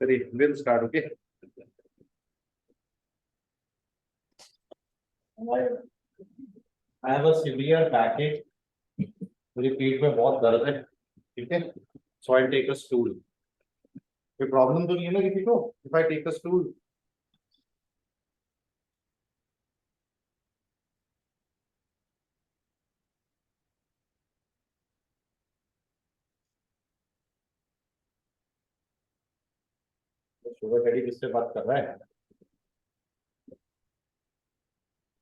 चलिए will start. Okay, I have a severe backache, मेरी पीठ में बहुत दर्द है। ठीक है, so I take a stool. कोई प्रॉब्लम तो नहीं है ना किसी को if I take a stool? Sugar daddy किससे बात कर रहा है?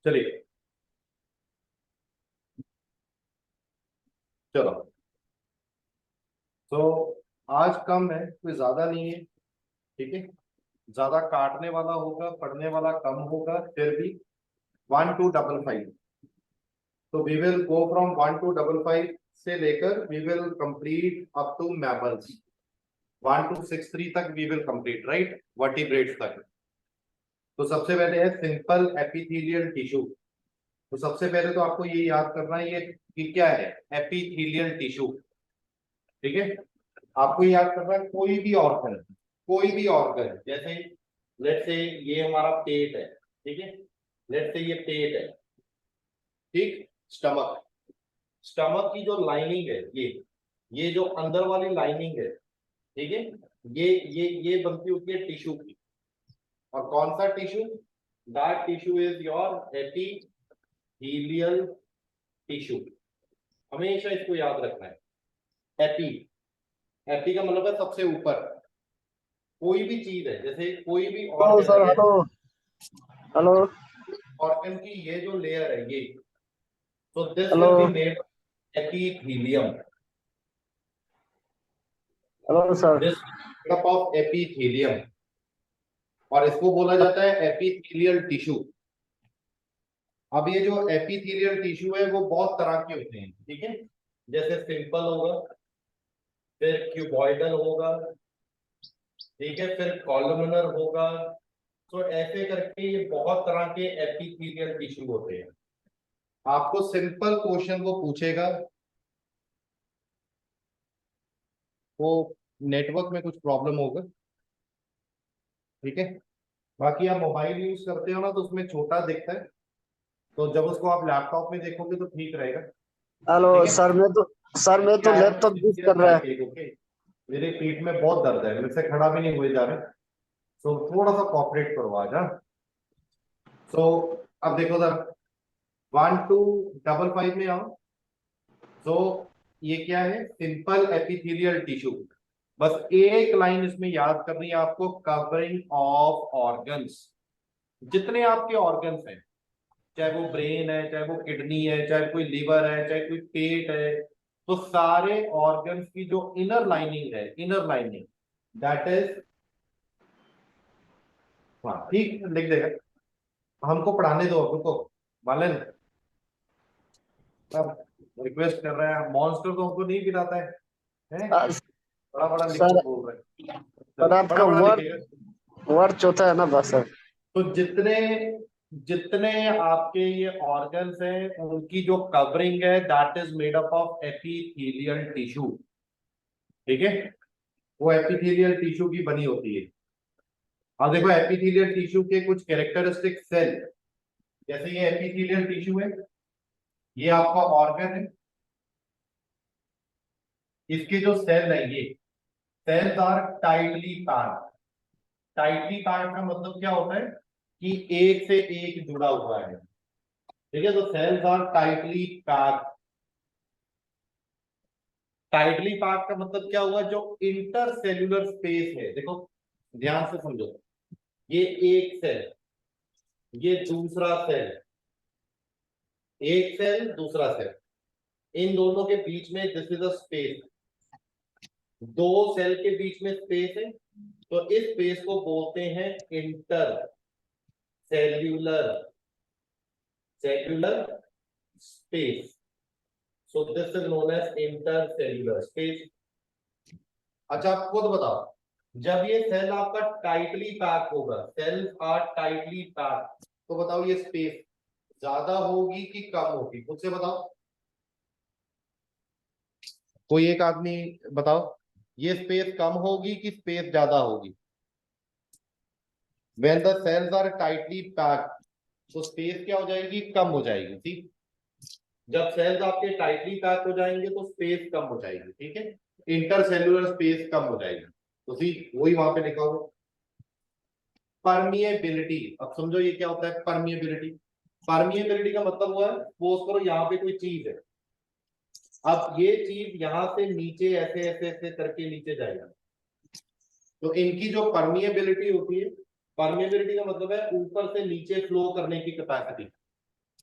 चलिए, चलो। तो आज कम है, कोई ज्यादा नहीं है। ठीक है, ज्यादा काटने वाला होगा, पढ़ने वाला कम होगा, फिर भी 1255। तो वी विल गो फ्रॉम 1255 से लेकर we will complete up to mammals. 1263 तक we will complete, right, vertebrates तक। तो सबसे पहले है सिंपल एपिथेलियल टिश्यू। तो सबसे पहले तो आपको ये याद करना है ये कि क्या है एपिथेलियल टिश्यू। ठीक है, आपको याद करना है कोई भी ऑर्गन, कोई भी ऑर्गन, जैसे लेट्स से ये हमारा पेट है। ठीक है, लेट्स से ये पेट है। ठीक, स्टमक, स्टमक की जो लाइनिंग है, ये जो अंदर वाली लाइनिंग है, ठीक है, ये बनती होती है टिश्यू की। और कौन सा tissue? That tissue is your epithelial tissue. हमेशा इसको याद रखना है। एपी, एपी का मतलब है सबसे ऊपर। कोई भी चीज है, जैसे कोई भी हेलो ऑर्गन सर। है, हेलो हेलो ऑर्गन की ये जो लेयर है ये, तो this hello will be made epithelium. Hello sir. This makeup of epithelium, और इसको बोला जाता है एपिथेलियल टिश्यू। अब ये जो एपिथेलियल टिश्यू है वो बहुत तरह के होते हैं। ठीक है, जैसे सिंपल होगा, फिर क्यूबॉइडल होगा, ठीक है, फिर कॉलमनर होगा। तो ऐसे करके ये बहुत तरह के एपिथेलियल टिश्यू होते हैं। आपको सिंपल क्वेश्चन वो पूछेगा, वो नेटवर्क में कुछ प्रॉब्लम होगा। ठीक है, बाकी आप मोबाइल यूज करते हो ना तो उसमें छोटा दिखता है, तो जब उसको आप लैपटॉप में देखोगे तो ठीक रहेगा। हेलो ठीक है, सर में तो क्या है लैपटॉप यूज सीवियर कर रहा है। बैकएक। ओके, मेरे पीठ में बहुत दर्द है, मेरे से खड़ा भी नहीं हुए जा रहा। तो थोड़ा सा कॉपरेट करो आज। हाँ, तो अब देखो सर, 1255 में आओ। तो ये क्या है? Simple epithelial tissue. बस एक लाइन इसमें याद करनी है आपको, कवरिंग ऑफ ऑर्गन्स। जितने आपके ऑर्गन्स हैं, चाहे वो ब्रेन है, चाहे वो किडनी है, चाहे कोई लिवर है, चाहे कोई पेट है, तो सारे ऑर्गन्स की जो इनर लाइनिंग है, इनर लाइनिंग, दैट इज, हाँ ठीक लिख देगा। हमको पढ़ाने दो हमको, मालन। अब रिक्वेस्ट कर रहे हैं, मॉन्स्टर तो हमको नहीं गिराता है? आ, बड़ा बड़ा लिख के सर बोल रहे हैं। सर चलो, आपका बड़ा बड़ा वर्ड लिखेगा। वर्ड चौथा है ना बस सर। तो जितने जितने आपके ये ऑर्गन्स हैं उनकी जो कवरिंग है that is made up of epithelial tissue. ठीक है, वो एपिथेलियल टिश्यू की बनी होती है। अब देखो एपिथेलियल टिश्यू के कुछ कैरेक्टरिस्टिक सेल, जैसे ये एपिथेलियल टिश्यू है, ये आपका ऑर्गन है, इसके जो सेल है ये cells are tightly packed. Tightly packed का मतलब क्या होता है कि एक से एक जुड़ा हुआ है। ठीक है, तो cells are tightly packed. Tightly packed का मतलब क्या हुआ? जो इंटर सेल्यूलर स्पेस है, देखो ध्यान से समझो, ये एक सेल, ये दूसरा सेल, एक सेल दूसरा सेल, इन दोनों के बीच में दिस इज अ स्पेस। दो सेल के बीच में स्पेस है, तो इस स्पेस को बोलते हैं inter cellular cellular space. So this is known as inter cellular space. अच्छा, आप खुद बताओ, जब ये सेल आपका टाइटली पैक होगा, सेल्स आर टाइटली पैक, तो बताओ ये स्पेस ज्यादा होगी कि कम होगी? खुद से बताओ, कोई एक आदमी बताओ, ये स्पेस कम होगी कि स्पेस ज्यादा होगी? When the cells are tightly packed, तो स्पेस क्या हो जाएगी, कम हो जाएगी। ठीक, जब सेल्स आपके टाइटली पैक हो जाएंगे तो स्पेस कम हो जाएगी। ठीक है, इंटरसेल्युलर स्पेस कम हो जाएगी। तो सी वही वहां पे लिखा हुआ परमिएबिलिटी। अब समझो ये क्या होता है परमिएबिलिटी। परमिएबिलिटी का मतलब हुआ है, सपोज करो यहाँ पे कोई चीज है, अब ये चीज यहां से नीचे ऐसे ऐसे ऐसे करके नीचे जाएगा, तो इनकी जो परमिएबिलिटी होती है, परमिएबिलिटी का मतलब है ऊपर से नीचे फ्लो करने की कैपेसिटी।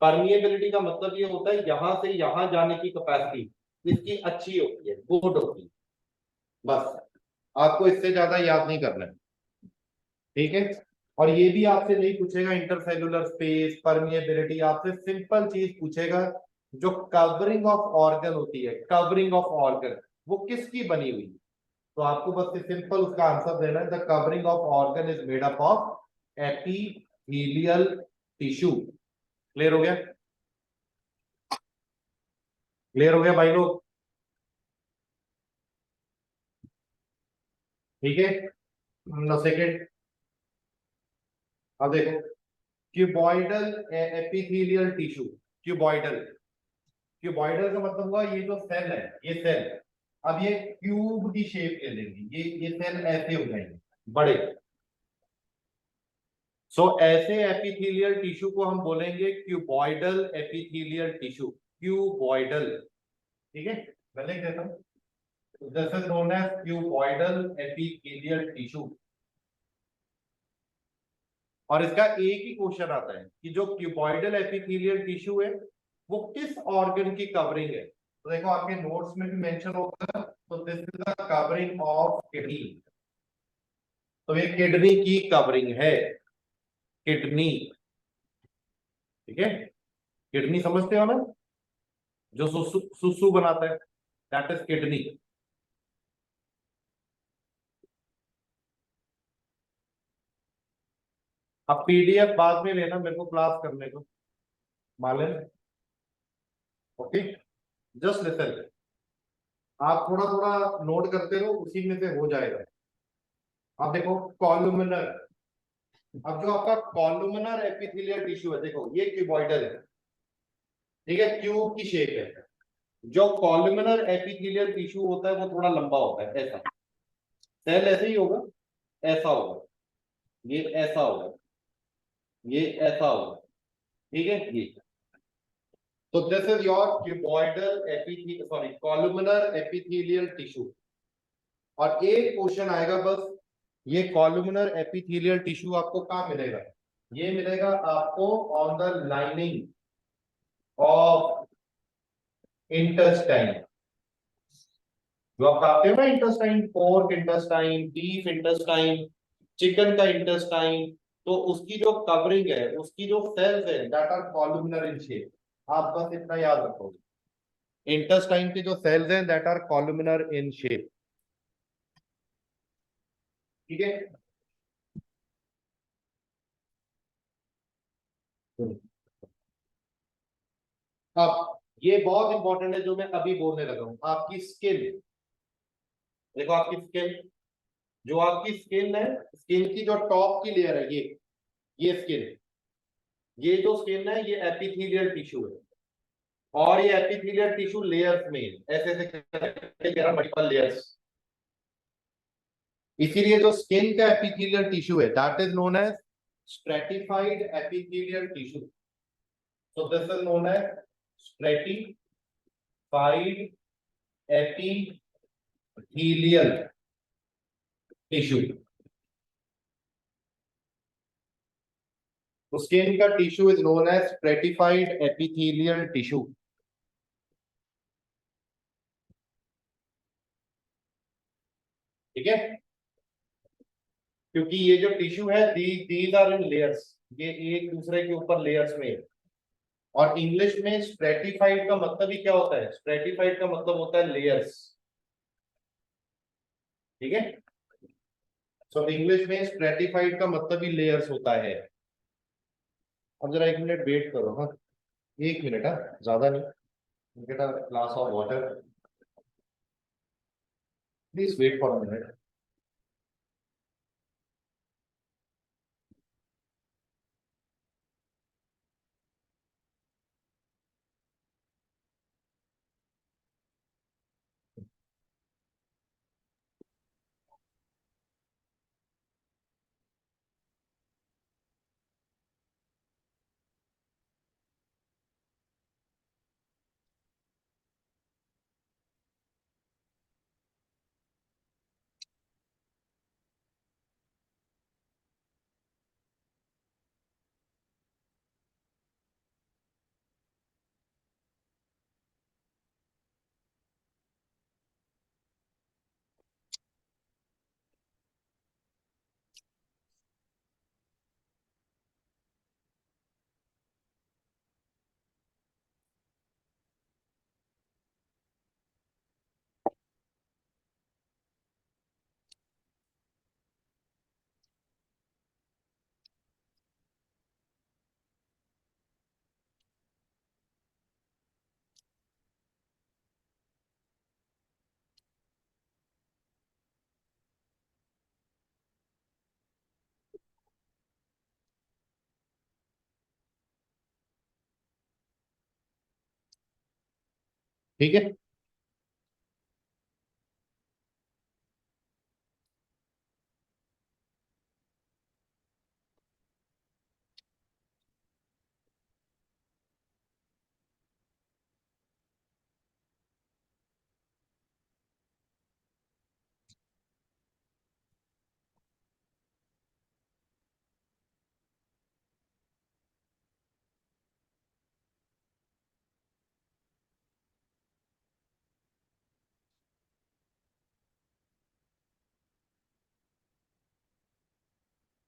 परमिएबिलिटी का मतलब ये होता है यहां से यहां जाने की कैपेसिटी इसकी अच्छी होती है, गुड होती है। बस आपको इससे ज्यादा याद नहीं करना है। ठीक है, और ये भी आपसे नहीं पूछेगा इंटरसेल्युलर स्पेस परमिएबिलिटी, आपसे सिंपल चीज पूछेगा जो कवरिंग ऑफ ऑर्गन होती है, कवरिंग ऑफ ऑर्गन वो किसकी बनी हुई है। तो आपको बस सिंपल उसका आंसर देना है, the covering of organ is made up of epithelial tissue. Clear हो गया, क्लियर हो गया भाई लोग। ठीक है, सेकेंड, अब देखो cuboidal epithelial tissue. Cuboidal, cuboidal का मतलब हुआ ये जो सेल है, ये सेल अब ये क्यूब की शेप ले लेंगे, ये सेल ऐसे हो जाएंगे बड़े। सो ऐसे एपिथेलियल टिश्यू को हम बोलेंगे क्यूबॉइडल एपिथेलियल टिश्यू, क्यूबॉइडल। ठीक है, मैं लिख देता हूं, this is known as cuboidal epithelial tissue. और इसका एक ही क्वेश्चन आता है कि जो क्यूबॉइडल एपिथेलियल टिश्यू है वो किस ऑर्गन की कवरिंग है। तो देखो आपके नोट्स में भी मेंशन होगा, तो this is the covering of kidney. तो ये किडनी की कवरिंग है, किडनी। ठीक है, किडनी समझते हो ना, जो सुसु सुसु बनाता है, दैट इज किडनी। अब पीडीएफ बाद में लेना मेरे को क्लास करने को, मालूम। ओके, जस्ट लिसन, आप थोड़ा थोड़ा नोट करते रहो, उसी में से हो जाएगा। अब देखो कॉलुमिनर, अब जो आपका कॉलुमिनर एपिथेलियल टिश्यू है, देखो ये क्यूबॉइडल है, ठीक है, क्यूब की शेप है। जो कॉलुमिनर एपिथेलियल टिश्यू होता है वो थोड़ा लंबा होता है, ऐसा सेल ऐसे ही होगा, ऐसा होगा, ये ऐसा होगा, ये ऐसा होगा। ठीक है, ये तो this is your cuboidal epithelial, sorry columnar epithelial tissue. और एक क्वेश्चन आएगा बस, ये कॉलुमिनर एपिथेलियल टिश्यू आपको कहाँ मिलेगा, ये मिलेगा आपको on the lining of intestine. जो आप खाते हो ना intestine, pork intestine, beef intestine, chicken का इंटेस्टाइन, तो उसकी जो कवरिंग है, उसकी जो सेल्स है दैट आर कॉलुमिनर इन शेप। आप बस इतना याद रखोगे, इंटेस्टाइन के जो सेल्स हैं दैट आर कॉलुमिनर इन शेप। ठीक है, अब ये बहुत इंपॉर्टेंट है जो मैं अभी बोलने लगा हूं, आपकी स्किन। देखो आपकी स्किन, जो आपकी स्किन है, स्किन की जो टॉप की लेयर है, ये स्किन, ये जो स्किन है ये एपिथेलियल टिश्यू है। और ये एपिथेलियल टिश्यू लेयर्स में ऐसे ऐसे करके मल्टीपल लेयर्स, इसीलिए जो स्किन का एपिथेलियल टिश्यू है that is known as stratified epithelial tissue. So this is known as stratified epithelial tissue. तो स्किन का tissue is known as stratified epithelial tissue. ठीक है, क्योंकि ये जो टिश्यू है दीज आर इन लेयर्स, ये एक दूसरे के ऊपर लेयर्स में है। और इंग्लिश में स्ट्रेटिफाइड का मतलब ही क्या होता है, स्ट्रेटिफाइड का मतलब होता है लेयर्स। ठीक है, सो इंग्लिश में स्ट्रेटिफाइड का मतलब ही लेयर्स होता है। अब जरा एक मिनट वेट करो, हाँ एक मिनट, हाँ ज्यादा नहीं, get a glass of water, please wait for a minute. ठीक है।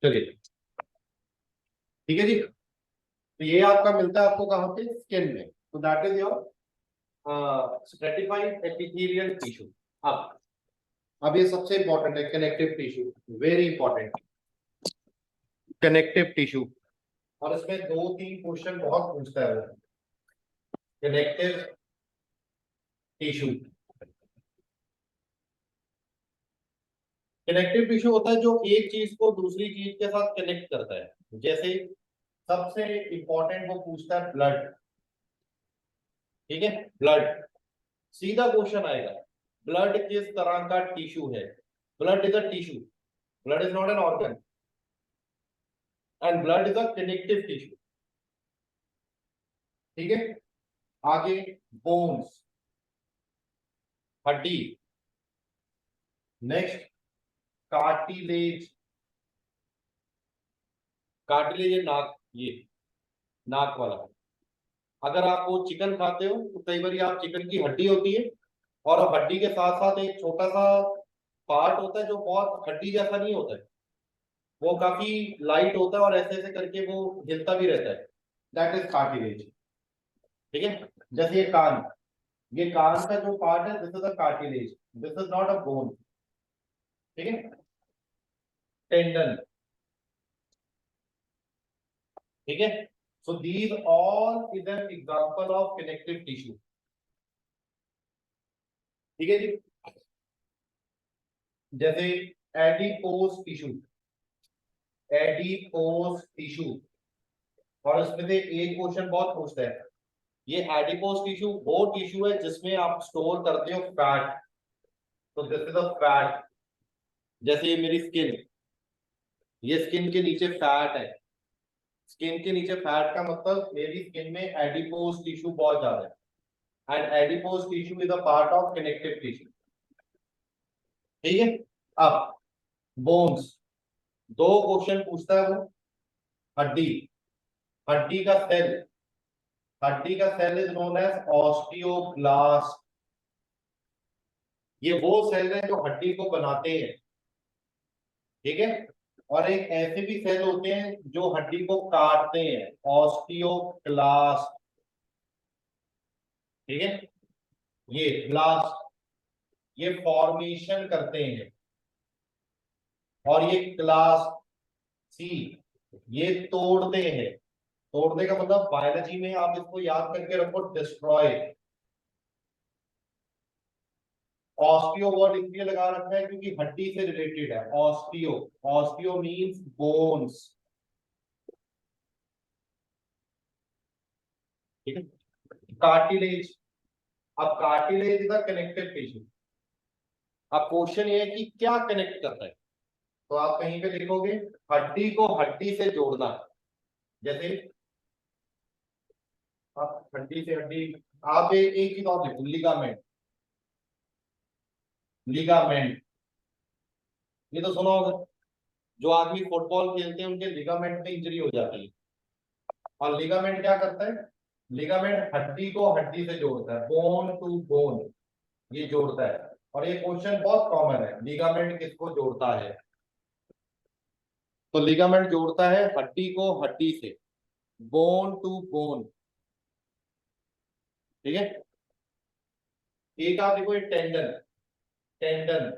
चलिए, ठीक है जी। तो ये आपका मिलता है आपको कहाँ पे, स्किन में। तो that is your stratified epithelial tissue. अब ये सबसे इंपॉर्टेंट है, connective tissue, very important, connective tissue. और इसमें दो तीन क्वेश्चन बहुत पूछता है वो, कनेक्टिव टिश्यू। कनेक्टिव टिश्यू होता है जो एक चीज को दूसरी चीज के साथ कनेक्ट करता है। जैसे सबसे इंपॉर्टेंट वो पूछता है ब्लड, ठीक है, ब्लड। सीधा क्वेश्चन आएगा, ब्लड किस तरह का टिश्यू है? Blood is a tissue, blood is not an organ, and blood is a connective tissue. ठीक है। आगे, बोन्स, हड्डी। Next, cartilage. कार्टिलेज है नाक, ये नाक वाला। अगर आप वो चिकन खाते हो तो कई बार आप चिकन की हड्डी होती है, और हड्डी के साथ साथ एक छोटा सा पार्ट होता है जो बहुत हड्डी जैसा नहीं होता है, वो काफी लाइट होता है और ऐसे ऐसे करके वो हिलता भी रहता है, दैट इज कार्टिलेज। ठीक है। जैसे ये कान का जो पार्ट है, this is a cartilage, this is not a bone. ठीक है। टेंडन। ठीक है। So these all is an example of connective tissue. ठीक है जी। जैसे एडिपोज टिश्यू, एडिपोज टिश्यू। और इसमें से एक क्वेश्चन बहुत पूछता है, ये एडिपोज टिश्यू वो टिश्यू है जिसमें आप स्टोर करते हो फैट। तो दिस इज अ फैट। जैसे ये मेरी स्किन, ये स्किन के नीचे फैट है। स्किन के नीचे फैट का मतलब मेरी स्किन में एडिपोज टिश्यू बहुत ज्यादा है, and adipose tissue is a part of connective tissue. ठीक है। अब बोन्स, दो क्वेश्चन पूछता है वो। हड्डी, हड्डी का सेल, हड्डी का cell is known as osteoblast. ये वो सेल है जो हड्डी को बनाते हैं। ठीक है। और एक ऐसे भी सेल होते हैं जो हड्डी को काटते हैं, ऑस्टियोक्लास्ट। ठीक है। ये ब्लास्ट, ये फॉर्मेशन करते हैं। और ये क्लास सी, ये तोड़ते हैं। तोड़ने का मतलब बायोलॉजी में आप इसको याद करके रखो, डिस्ट्रॉय। ऑस्टियो वर्ड इसलिए लगा रखा है क्योंकि हड्डी से रिलेटेड है, ऑस्टियो। Osteo means bones. ठीक है। कार्टिलेज, अब cartilage is a connective tissue. अब क्वेश्चन ये है कि क्या कनेक्ट करता है। तो आप कहीं पे लिखोगे हड्डी को हड्डी से जोड़ना। जैसे आप हड्डी से हड्डी, आप एक चीज और लिखो, लिगामेंट। लिगामेंट, ये तो सुना होगा, जो आदमी फुटबॉल खेलते हैं उनके लिगामेंट में इंजरी हो जाती है। और लिगामेंट क्या करता है? लिगामेंट हड्डी को हड्डी से जोड़ता है, बोन टू बोन, ये जोड़ता है। और ये क्वेश्चन बहुत कॉमन है, लिगामेंट किसको जोड़ता है? तो लिगामेंट जोड़ता है हड्डी को हड्डी से, बोन टू बोन। ठीक है। एक आप देखो, ये टेंडन, टेंडन,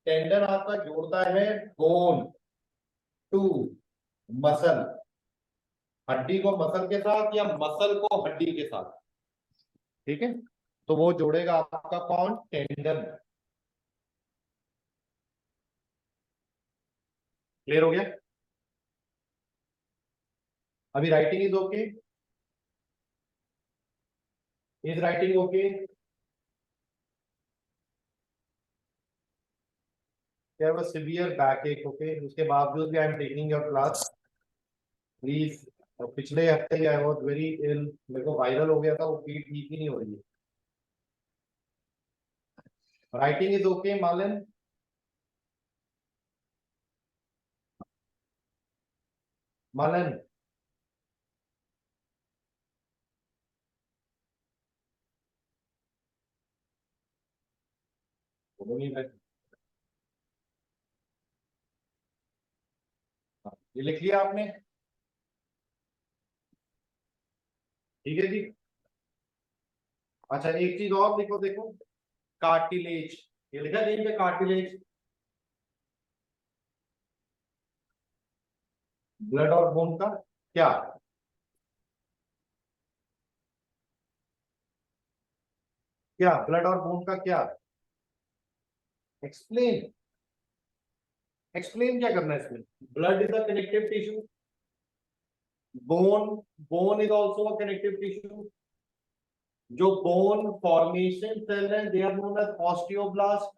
टेंडन आपका जोड़ता है बोन टू मसल, हड्डी को मसल के साथ या मसल को हड्डी के साथ। ठीक है। तो वो जोड़ेगा आपका कौन? टेंडन। क्लियर हो गया? अभी writing is okay? Is writing okay? क्या वो सिवियर बैक एक ओके, उसके बावजूद भी I am taking your class please. पिछले हफ्ते आई वॉज वेरी इल, मेरे को वायरल हो गया था, वो पीठ ठीक ही नहीं हो रही है। Writing is okay Malan? Malan बोलो नहीं भाई। ये लिख लिया आपने? ठीक है जी। अच्छा एक चीज और लिखो, देखो कार्टिलेज, ये लिखा है पे कार्टिलेज, ब्लड और बोन का क्या? क्या ब्लड और बोन का क्या? एक्सप्लेन, एक्सप्लेन क्या करना है इसमें? Blood is a connective tissue, bone, bone is also a connective tissue. जो बोन फॉर्मेशन सेल है they are known as osteoblast.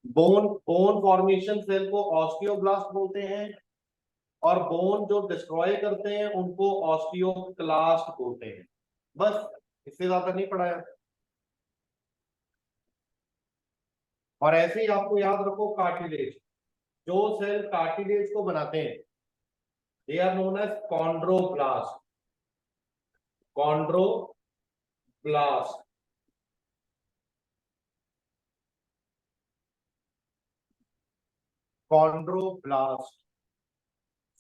Bone formation cell को ऑस्टियोब्लास्ट बोलते हैं, और बोन जो डिस्ट्रॉय करते हैं उनको ऑस्टियोक्लास्ट बोलते हैं। बस, इससे ज्यादा नहीं पढ़ाया। और ऐसे ही आपको याद रखो कार्टिलेज, जो सेल कार्टिलेज को बनाते हैं they are known as chondroblast, chondroblast. Chondroblast.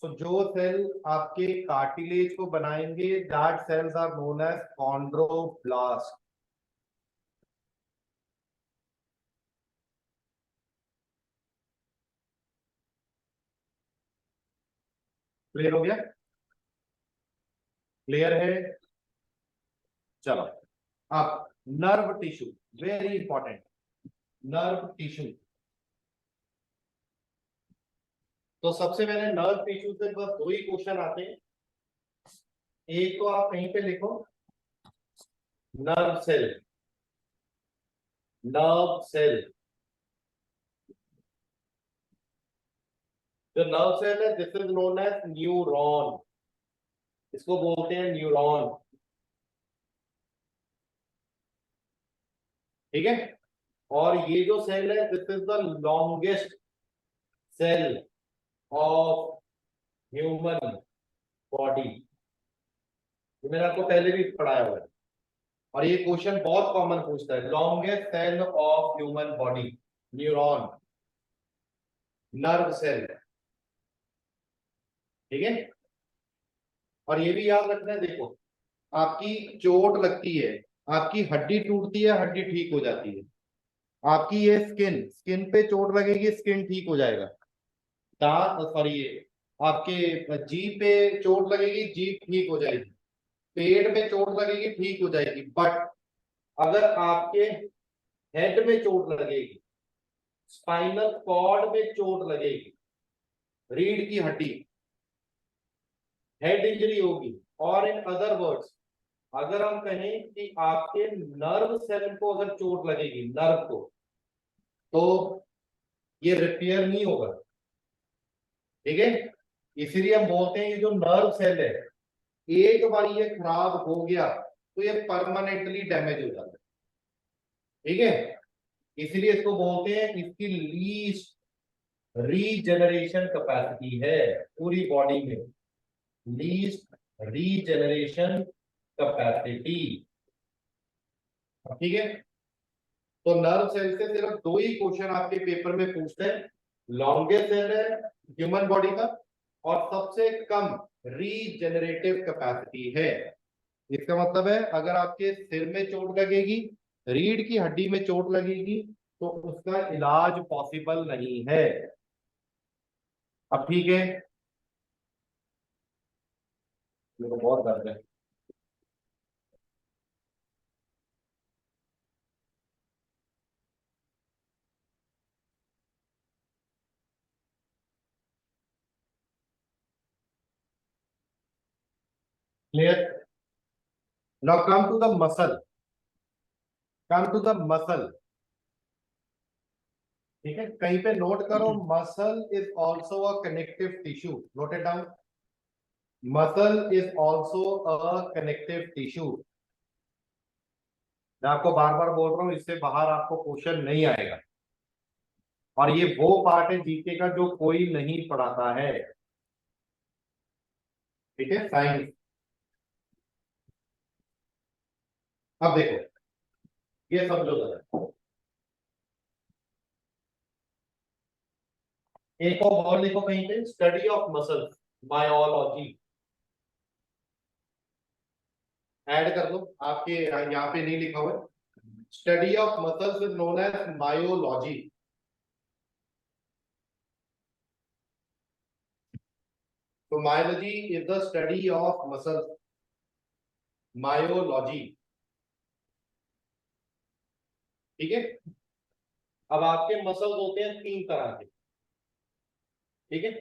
तो जो सेल आपके कार्टिलेज को बनाएंगे that cells are known as chondroblast. Clear हो गया? क्लियर है? चलो अब nerve tissue, very important, nerve tissue. तो सबसे पहले नर्व टिश्यू से बस दो ही क्वेश्चन आते हैं। एक तो आप कहीं पे लिखो नर्व सेल, नर्व सेल। जो नर्व सेल है this is known as neuron, इसको बोलते हैं न्यूरॉन। ठीक है? और ये जो सेल है this is the longest cell of human body. ये मैंने आपको पहले भी पढ़ाया हुआ है, और ये क्वेश्चन बहुत कॉमन पूछता है, longest cell of human body, neuron, nerve cell. ठीक है? और ये भी याद रखना है, देखो आपकी चोट लगती है, आपकी हड्डी टूटती है, हड्डी ठीक हो जाती है। आपकी ये स्किन, स्किन पे चोट लगेगी, स्किन ठीक हो जाएगा। दांत, सॉरी ये आपके जीभ पे चोट लगेगी, जीभ ठीक हो जाएगी। पेट पे चोट लगेगी, ठीक हो जाएगी। बट अगर आपके हेड में चोट लगेगी, स्पाइनल कॉर्ड में चोट लगेगी, रीढ़ की हड्डी, हेड इंजरी होगी, और इन अदर वर्ड्स अगर हम कहें कि आपके नर्व सेल को अगर चोट लगेगी, नर्व को, तो ये रिपेयर नहीं होगा। ठीक है? इसीलिए हम बोलते हैं ये जो नर्व सेल है, एक बार ये खराब हो गया तो ये परमानेंटली डैमेज हो जाता है। ठीक है? इसीलिए इसको बोलते हैं, इसकी लीस्ट रीजनरेशन कैपेसिटी है पूरी बॉडी में, लीस्ट रीजनरेशन कैपेसिटी। ठीक है? तो नर्व सेल से सिर्फ दो ही क्वेश्चन आपके पेपर में पूछते हैं, लॉन्गेस्ट सेल है ह्यूमन बॉडी का, और सबसे कम रीजनरेटिव कैपेसिटी है। इसका मतलब है अगर आपके सिर में चोट लगेगी, रीढ़ की हड्डी में चोट लगेगी, तो उसका इलाज पॉसिबल नहीं है। अब ठीक है? मेरे को बहुत दर्द है। Clear? Now come to the muscle. Come to the muscle. ठीक है, कहीं पे नोट करो, muscle is also a connective tissue. Note it down. Muscle is also a connective tissue. मैं आपको बार बार बोल रहा हूं, इससे बाहर आपको क्वेश्चन नहीं आएगा. और ये वो पार्ट है जीके का जो कोई नहीं पढ़ाता है. ठीक है, साइंस. अब देखो, ये सब लोग है. एक और वर्ड लिखो कहीं पे, study of muscles, biology. Add कर लो, आपके यहाँ पे नहीं लिखा हुआ है. Study of muscles is known as myology. तो myology is the study of muscles. Myology. ठीक है. अब आपके मसल्स होते हैं तीन तरह के. ठीक है.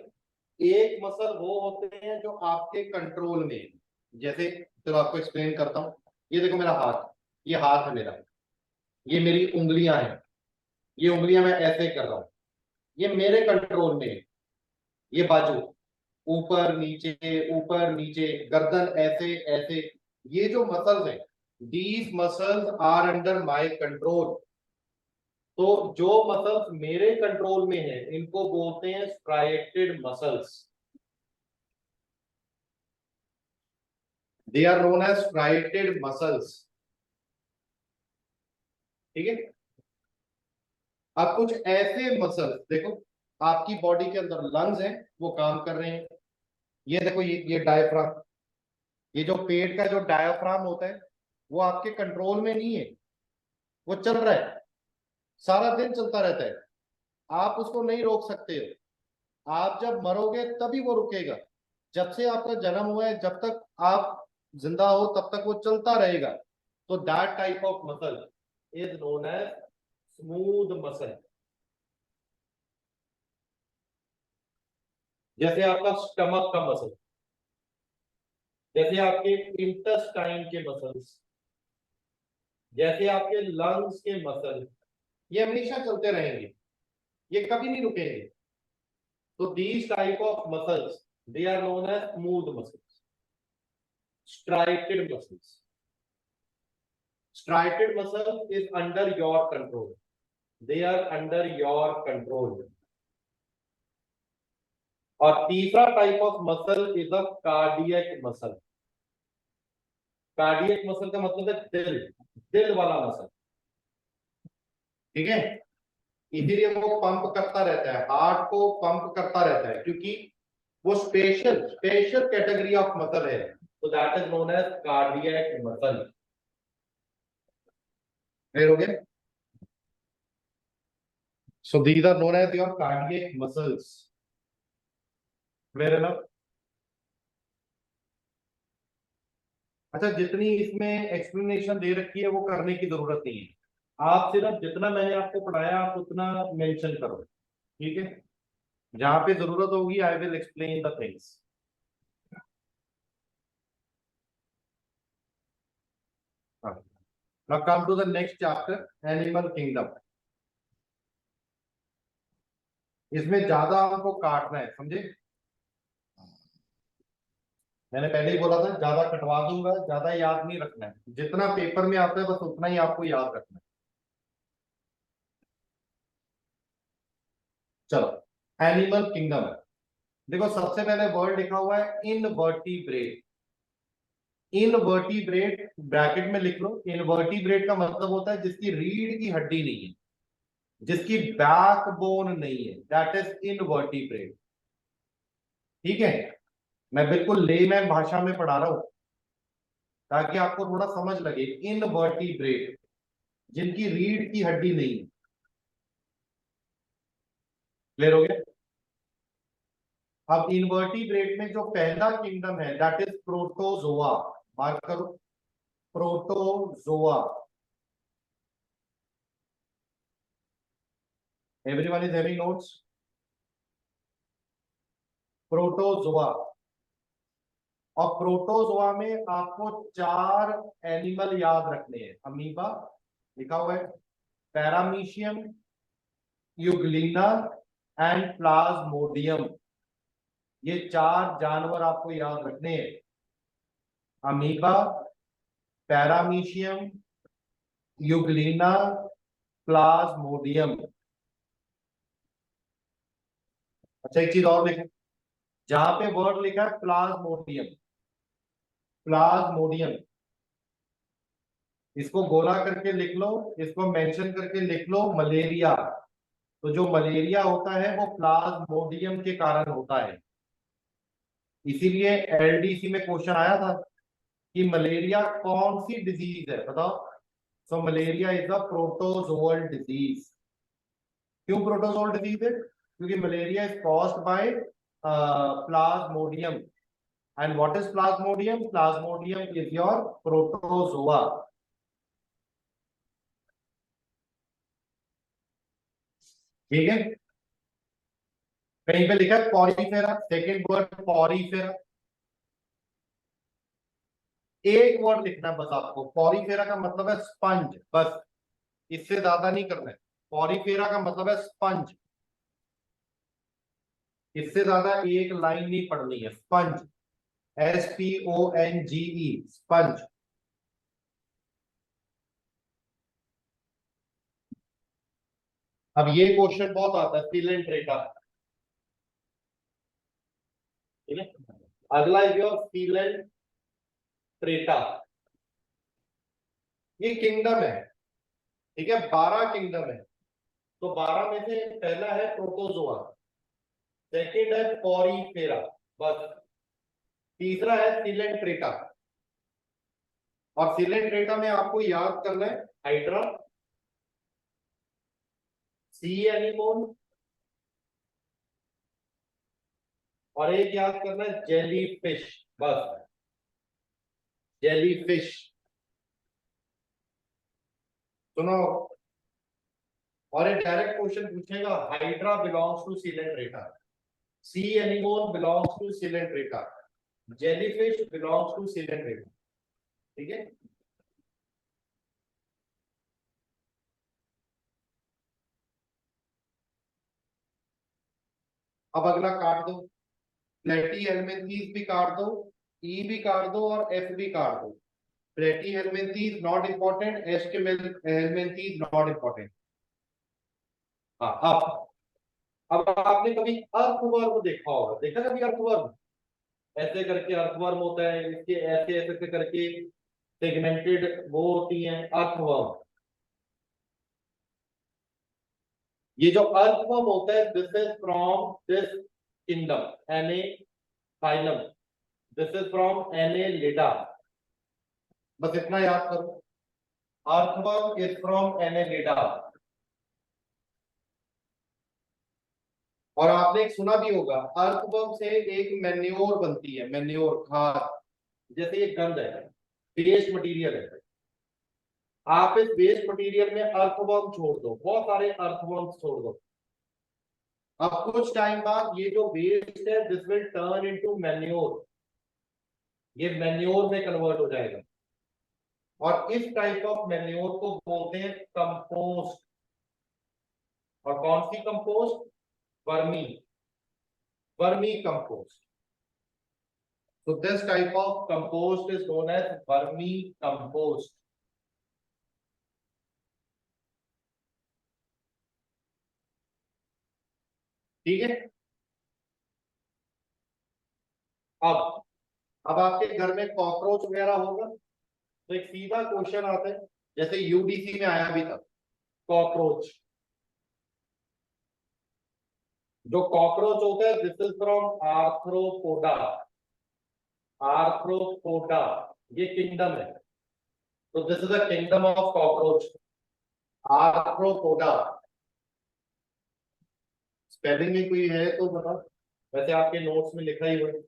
एक मसल वो होते हैं जो आपके कंट्रोल में है. जैसे, चलो आपको एक्सप्लेन करता हूं. ये देखो मेरा हाथ, ये हाथ है मेरा, ये मेरी उंगलियां हैं, ये उंगलियां मैं ऐसे कर रहा हूं, ये मेरे कंट्रोल में है. ये बाजू, ऊपर नीचे, गर्दन ऐसे ऐसे, ये जो मसल्स हैं, these muscles are under my control. तो जो मसल्स मेरे कंट्रोल में है इनको बोलते हैं striated muscles. They are known as striated muscles. ठीक है. अब कुछ ऐसे मसल्स देखो, आपकी बॉडी के अंदर लंग्स हैं, वो काम कर रहे हैं. ये देखो, ये डायफ्राम, ये जो पेट का जो डायफ्राम होता है, वो आपके कंट्रोल में नहीं है, वो चल रहा है, सारा दिन चलता रहता है. आप उसको नहीं रोक सकते हो. आप जब मरोगे तभी वो रुकेगा. जब से आपका जन्म हुआ है, जब तक आप जिंदा हो तब तक वो चलता रहेगा. तो that type of muscle is known as smooth muscle. जैसे आपका स्टमक का मसल, जैसे आपके इंटेस्टाइन के मसल्स, जैसे आपके लंग्स के मसल, ये हमेशा चलते रहेंगे, ये कभी नहीं रुकेंगे. तो these type of muscles, they are known as smooth muscles, striated muscles. Striated muscle is under your control. They are under your control. और तीसरा type of muscle is a cardiac muscle. Cardiac muscle का मतलब है दिल, दिल वाला muscle. ठीक है. इसीलिए वो पंप करता रहता है, हार्ट को पंप करता रहता है, क्योंकि वो special special category of muscle है. तो that is known as cardiac muscle. Clear हो गया? So these are known as your cardiac muscles. Clear है? अच्छा, जितनी इसमें एक्सप्लेनेशन दे रखी है वो करने की जरूरत नहीं है. आप सिर्फ जितना मैंने आपको पढ़ाया आप उतना मेंशन करो. ठीक है. जहां पे जरूरत होगी I will explain the things. Now come to the next chapter, animal kingdom. इसमें ज्यादा हमको काटना है, समझे? मैंने पहले ही बोला था, ज्यादा कटवा दूंगा, ज्यादा याद नहीं रखना है. जितना पेपर में आता है बस उतना ही आपको याद रखना है. चलो, एनिमल किंगडम. देखो, सबसे पहले वर्ड लिखा हुआ है इनवर्टिब्रेट. इनवर्टिब्रेट ब्रैकेट में लिख लो. इनवर्टिब्रेट का मतलब होता है जिसकी रीढ़ की हड्डी नहीं है, जिसकी बैकबोन नहीं है, दैट इज इनवर्टिब्रेट. ठीक है. मैं बिल्कुल लेमैन भाषा में पढ़ा रहा हूं ताकि आपको थोड़ा समझ लगे. इनवर्टिब्रेट, जिनकी रीढ़ की हड्डी नहीं है. क्लियर हो गया? अब इनवर्टिब्रेट में जो पहला किंगडम है दैट इज प्रोटोजोआ. मार्क करो, protozoa. Everyone is having notes? Protozoa. और प्रोटोजोआ में आपको 4 एनिमल याद रखने हैं। अमीबा लिखा हुआ है, पैरामीशियम, यूग्लिना एंड प्लाज्मोडियम। ये 4 जानवर आपको याद रखने हैं। Amoeba, paramecium, Euglena, Plasmodium. अच्छा एक चीज और लिखें, जहां पे वर्ड लिखा है प्लाज्मोडियम, प्लाज्मोडियम, इसको गोला करके लिख लो, इसको मेंशन करके लिख लो मलेरिया। तो जो मलेरिया होता है वो प्लाज्मोडियम के कारण होता है। इसीलिए एलडीसी में क्वेश्चन आया था कि मलेरिया कौन सी डिजीज है, बताओ। So malaria is a protozoal disease. क्यों प्रोटोजोअल डिजीज है? क्योंकि malaria is caused by plasmodium. And what is plasmodium? Plasmodium is your protozoa. ठीक है, कहीं पे लिखा है पॉरीफेरा, सेकेंड वर्ड पॉरीफेरा। एक वर्ड लिखना है बस आपको, पॉरीफेरा का मतलब है स्पंज, बस, इससे ज्यादा नहीं करना है। पॉरीफेरा का मतलब है स्पंज, इससे ज्यादा एक लाइन नहीं पढ़नी है। Sponge, SPONGE, sponge. अब ये क्वेश्चन बहुत आता है, सिलेंट्रेटा। ठीक है, अगला इज योर सिलेंट्रेटा। ये किंगडम है, ठीक है, 12 किंगडम है। तो 12 में से पहला है प्रोटोजोआ, सेकेंड है पॉरीफेरा, बस। तीसरा है सिलेंट्रेटा। और सिलेंट्रेटा में आपको याद करना है हाइड्रा, सी एनिमोन, और एक याद करना है जेली फिश, बस, जेली फिश। सुनो, और एक डायरेक्ट क्वेश्चन पूछेगा, hydra belongs to coelenterata, sea anemone belongs to coelenterata, jellyfish belongs to coelenterata. ठीक है, अब अगला काट दो, प्लेटी हेलमिंथीज भी काट दो, ई भी काट दो और एफ भी काट दो। Platyhelminthes not important, aschelminthes not important. हाँ, अब आपने कभी अर्थवर्म देखा होगा, देखा कभी अर्थवर्म? ऐसे करके अर्थवर्म होता है, इसके ऐसे ऐसे करके सेगमेंटेड वो होती हैं अर्थवर्म। ये जो अर्थवर्म होता है, this is from this kingdom, एने फाइलम, दिस इज फ्रॉम एने लिडा। बस इतना याद करो, अर्थवर्म इज फ्रॉम एने लिडा। और आपने एक सुना भी होगा, अर्थवर्म से एक मैन्योर बनती है, मैन्योर, खाद। जैसे ये गंद है, वेस्ट मटेरियल है, आप इस वेस्ट मटेरियल में अर्थवर्म छोड़ दो, बहुत सारे अर्थवर्म छोड़ दो, अब कुछ टाइम बाद ये जो वेस्ट है this will turn into manure, ये मैन्योर में कन्वर्ट हो जाएगा। और इस टाइप ऑफ मैन्योर को बोलते हैं कंपोस्ट। और कौन सी compost? Vermi, vermicompost. So this type of compost is known as vermi compost. ठीक है, अब अब आपके घर में कॉकरोच वगैरह होगा, तो एक सीधा क्वेश्चन आता है, जैसे यूडीसी में आया अभी तक, कॉकरोच। जो कॉकरोच होता है this is from arthropoda, arthropoda, ये किंगडम है। तो this is a kingdom of cockroach, arthropoda. Spelling में कोई है तो बताओ, वैसे आपके नोट्स में लिखा ही हुआ है,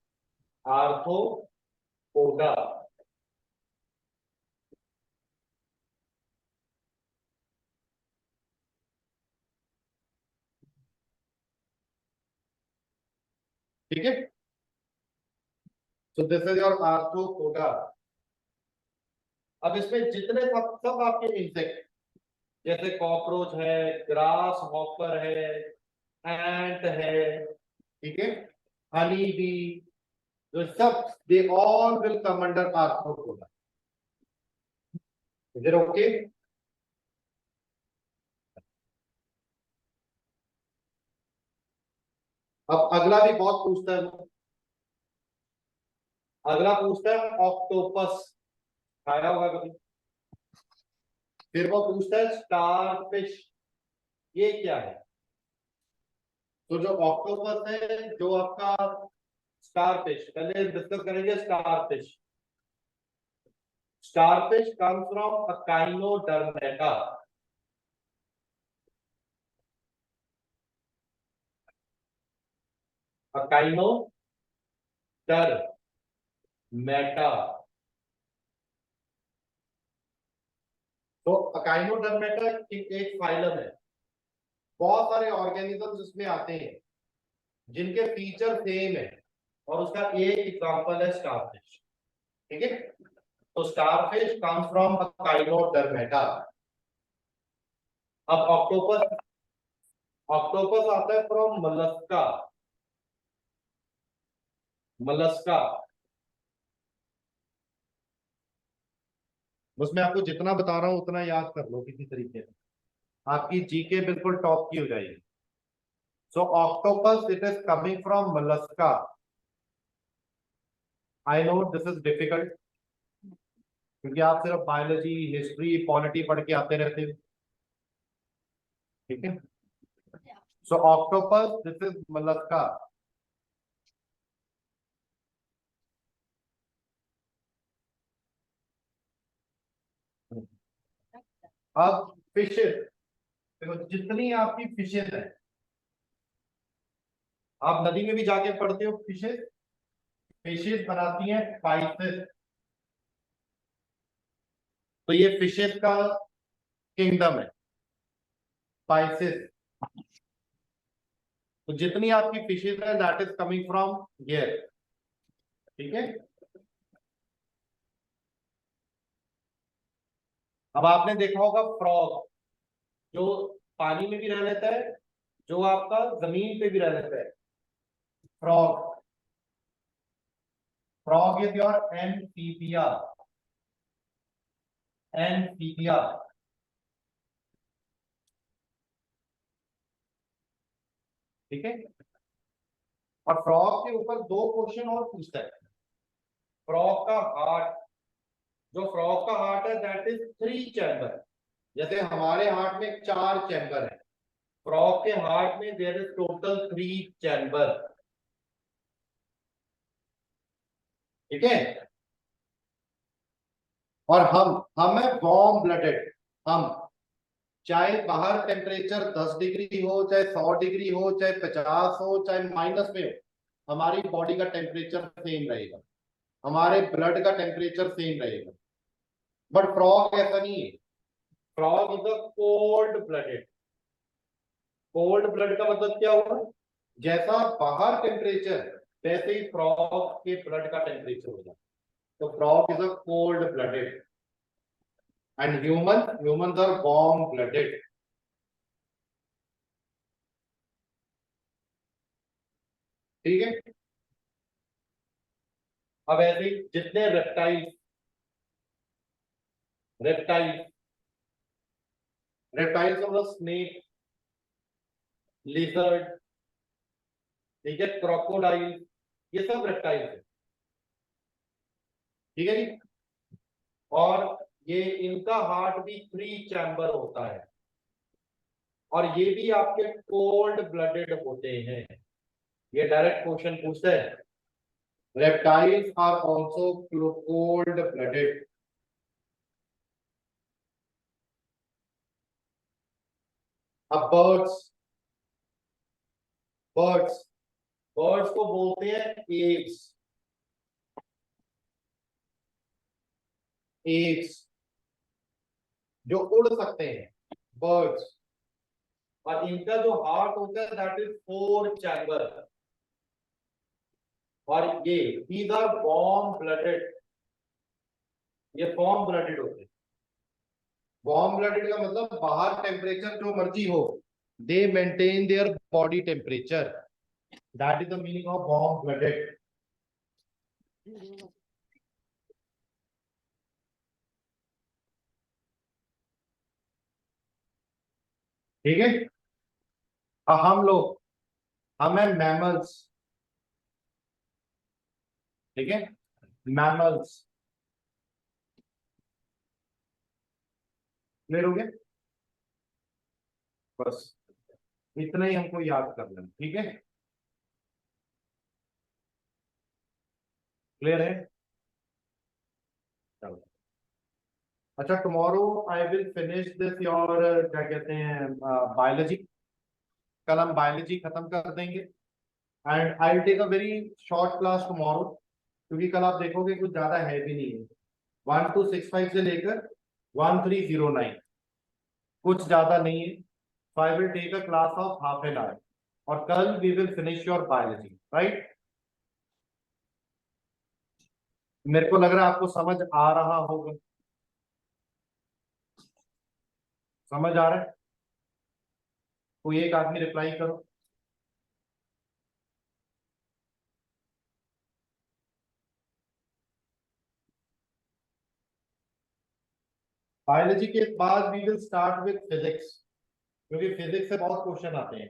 आर्थ्रोपोडा। ठीक है, सो दिस इज योर आर्थ्रोपोडा। अब इसमें जितने सब आपके इंसेक्ट, जैसे कॉकरोच है, ग्रास हॉपर है, एंट है, ठीक है, हनी बी, जो सब they all will come under arthropoda. Is it okay? अब अगला भी बहुत पूछता है वो। अगला पूछता है ऑक्टोपस, खाया होगा कभी। फिर वो पूछता है स्टारफिश, ये क्या है? तो जो ऑक्टोपस है, जो आपका स्टारफिश, पहले डिस्कस करेंगे starfish. Starfish comes from Echinodermata. Echinodermata. तो अकाइनोडर्मेटा एक फाइलम है, बहुत सारे ऑर्गेनिजम्स इसमें आते हैं जिनके फीचर सेम है, और उसका एक एग्जांपल है स्टारफिश। ठीक है, तो स्टारफिश कम्स फ्रॉम अकाइनोडर्मेटा। अब ऑक्टोपस, ऑक्टोपस आता है फ्रॉम मलस्का। मलस्का, उसमें आपको जितना बता रहा हूं उतना याद कर लो किसी तरीके से, आपकी जीके बिल्कुल टॉप की हो जाएगी। So octopus it is coming from mollusca. I know this is difficult, क्योंकि आप सिर्फ बायोलॉजी, हिस्ट्री, पॉलिटी पढ़ के आते रहते हो। ठीक है, सो ऑक्टोपस दिस इज मलस्का। अब फिशेस, देखो जितनी आपकी फिशेस है, आप नदी में भी जाके पढ़ते हो फिशेस, फिशेस बनाती हैं स्पाइसेस। तो ये फिशेस का किंगडम है, स्पाइसेस। तो जितनी आपकी फिशेस है that is coming from here. ठीक है, अब आपने देखा होगा फ्रॉग, जो पानी में भी रह लेता है, जो आपका जमीन पे भी रह लेता है। Frog, frog is your amphibia. Amphibia, ठीक है। और फ्रॉग के ऊपर दो क्वेश्चन और पूछता है। फ्रॉग का हार्ट, जो फ्रॉग का हार्ट है दैट इज 3 चैम्बर। जैसे हमारे हार्ट में 4 चैम्बर है, फ्रॉग के हार्ट में देयर इज टोटल 3 चैम्बर। ठीक है, और हम है वार्म ब्लडेड। हम, चाहे बाहर टेम्परेचर 10 डिग्री हो, चाहे 100 डिग्री हो, चाहे 50 हो, चाहे माइनस में हो, हमारी बॉडी का टेम्परेचर सेम रहेगा, हमारे ब्लड का टेम्परेचर सेम रहेगा। बट फ्रॉग ऐसा नहीं है, frog is a cold blooded. Cold blood का मतलब क्या हुआ? जैसा बाहर टेम्परेचर, वैसे ही फ्रॉग के ब्लड का टेम्परेचर होगा। तो frog is a cold blooded, and humans are warm blooded. ठीक है, अब ऐसे ही जितने रेप्टाइल्स, रेप्टाइल्स रेप्टाइल्स मतलब स्नेक, लिजर्ड, ठीक है, क्रोकोडाइल, ये सब रेप्टाइल्स है। ठीक है जी, और ये इनका हार्ट भी 3 चैम्बर होता है, और ये भी आपके कोल्ड ब्लडेड होते हैं। ये डायरेक्ट क्वेश्चन पूछता है, reptiles are also cold blooded. अब बर्ड्स, बर्ड्स बर्ड्स को बोलते हैं एव्स। एव्स जो उड़ सकते हैं, बर्ड्स, और इनका जो हार्ट होता है दैट इज 4 चैम्बर। और ये these are warm blooded, ये warm blooded होते हैं। warm blooded का मतलब बाहर टेम्परेचर जो मर्जी हो, they maintain their body temperature, that is the meaning of warm blooded। ठीक है। हम लोग, हम है मैमल्स, ठीक है, मैमल्स। क्लियर हो गया? बस इतना ही हमको याद कर लेना, ठीक है। क्लियर है? चलो, अच्छा, tomorrow I will finish this your, क्या कहते हैं, बायोलॉजी। कल हम बायोलॉजी खत्म कर देंगे and I will take a very short class tomorrow, क्योंकि कल आप देखोगे कुछ ज्यादा है भी नहीं है। 1265 से लेकर 1309 कुछ ज्यादा नहीं है। So I will take a class of half an hour और कल we will finish your biology, right. मेरे को लग रहा है आपको समझ आ रहा होगा। समझ आ रहा है? कोई एक आदमी रिप्लाई करो। बायोलॉजी के बाद we will start with physics, क्योंकि फिजिक्स से बहुत क्वेश्चन आते हैं,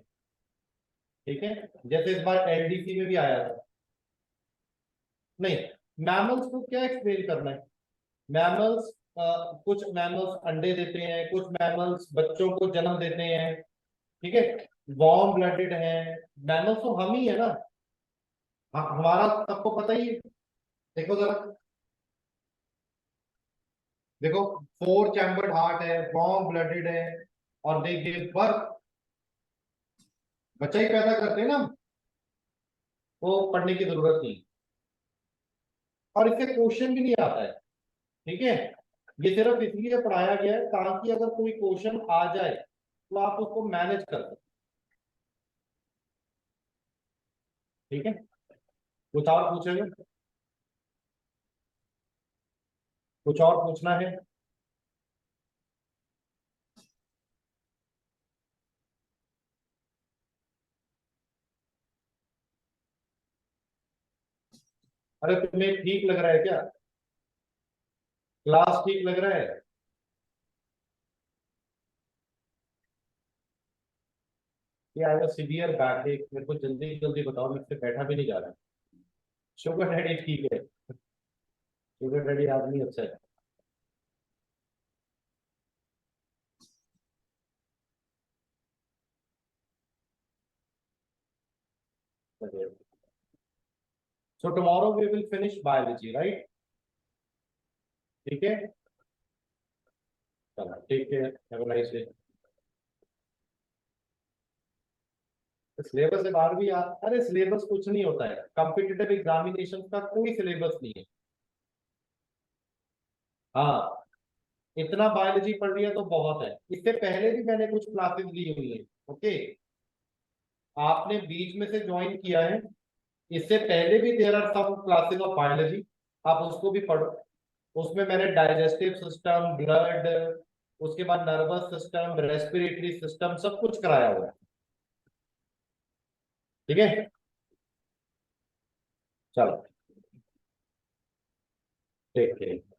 ठीक है। जैसे इस बार एलडीसी में भी आया था। नहीं, मैमल्स को क्या एक्सप्लेन करना है? मैमल्स, कुछ मैमल्स अंडे देते हैं, कुछ मैमल्स बच्चों को जन्म देते हैं, ठीक है। वार्म ब्लडेड है, मैमल्स तो हम ही है ना। हमारा सबको पता ही है। देखो जरा, देखो, 4 चैम्बर्ड हार्ट है, वार्म ब्लडेड है, और दे गिव बर्थ, बच्चा ही पैदा करते हैं ना हम, वो पढ़ने की जरूरत नहीं। और इससे क्वेश्चन भी नहीं आता है, ठीक है। ये सिर्फ इसलिए पढ़ाया गया है ताकि अगर कोई क्वेश्चन आ जाए तो आप उसको मैनेज कर सकें, ठीक है। कुछ और पूछेंगे? कुछ और पूछना है? अरे तुम्हें ठीक लग रहा है क्या? क्लास ठीक लग रहा है? ये आई सीवियर बैक, मेरे को जल्दी जल्दी बताओ, मेरे से बैठा भी नहीं जा रहा है। शुगर डैडी ठीक है, शुगर डैडी आदमी अच्छा है। So tomorrow we will finish biology, right? ठीक है, चलो ठीक है, have a nice day. Syllabus से बाहर भी अरे सिलेबस कुछ नहीं होता है, कॉम्पिटिटिव एग्जामिनेशन का कोई सिलेबस नहीं है। हाँ, इतना बायोलॉजी पढ़ लिया तो बहुत है। इससे पहले भी मैंने कुछ क्लासेस ली हुई है, ओके। आपने बीच में से ज्वाइन किया है, इससे पहले भी there are some classes of biology, आप उसको भी पढ़ो। उसमें मैंने डाइजेस्टिव सिस्टम, ब्लड, उसके बाद नर्वस सिस्टम, रेस्पिरेटरी सिस्टम, सब कुछ कराया हुआ है, ठीक है। चलो, ठीक है।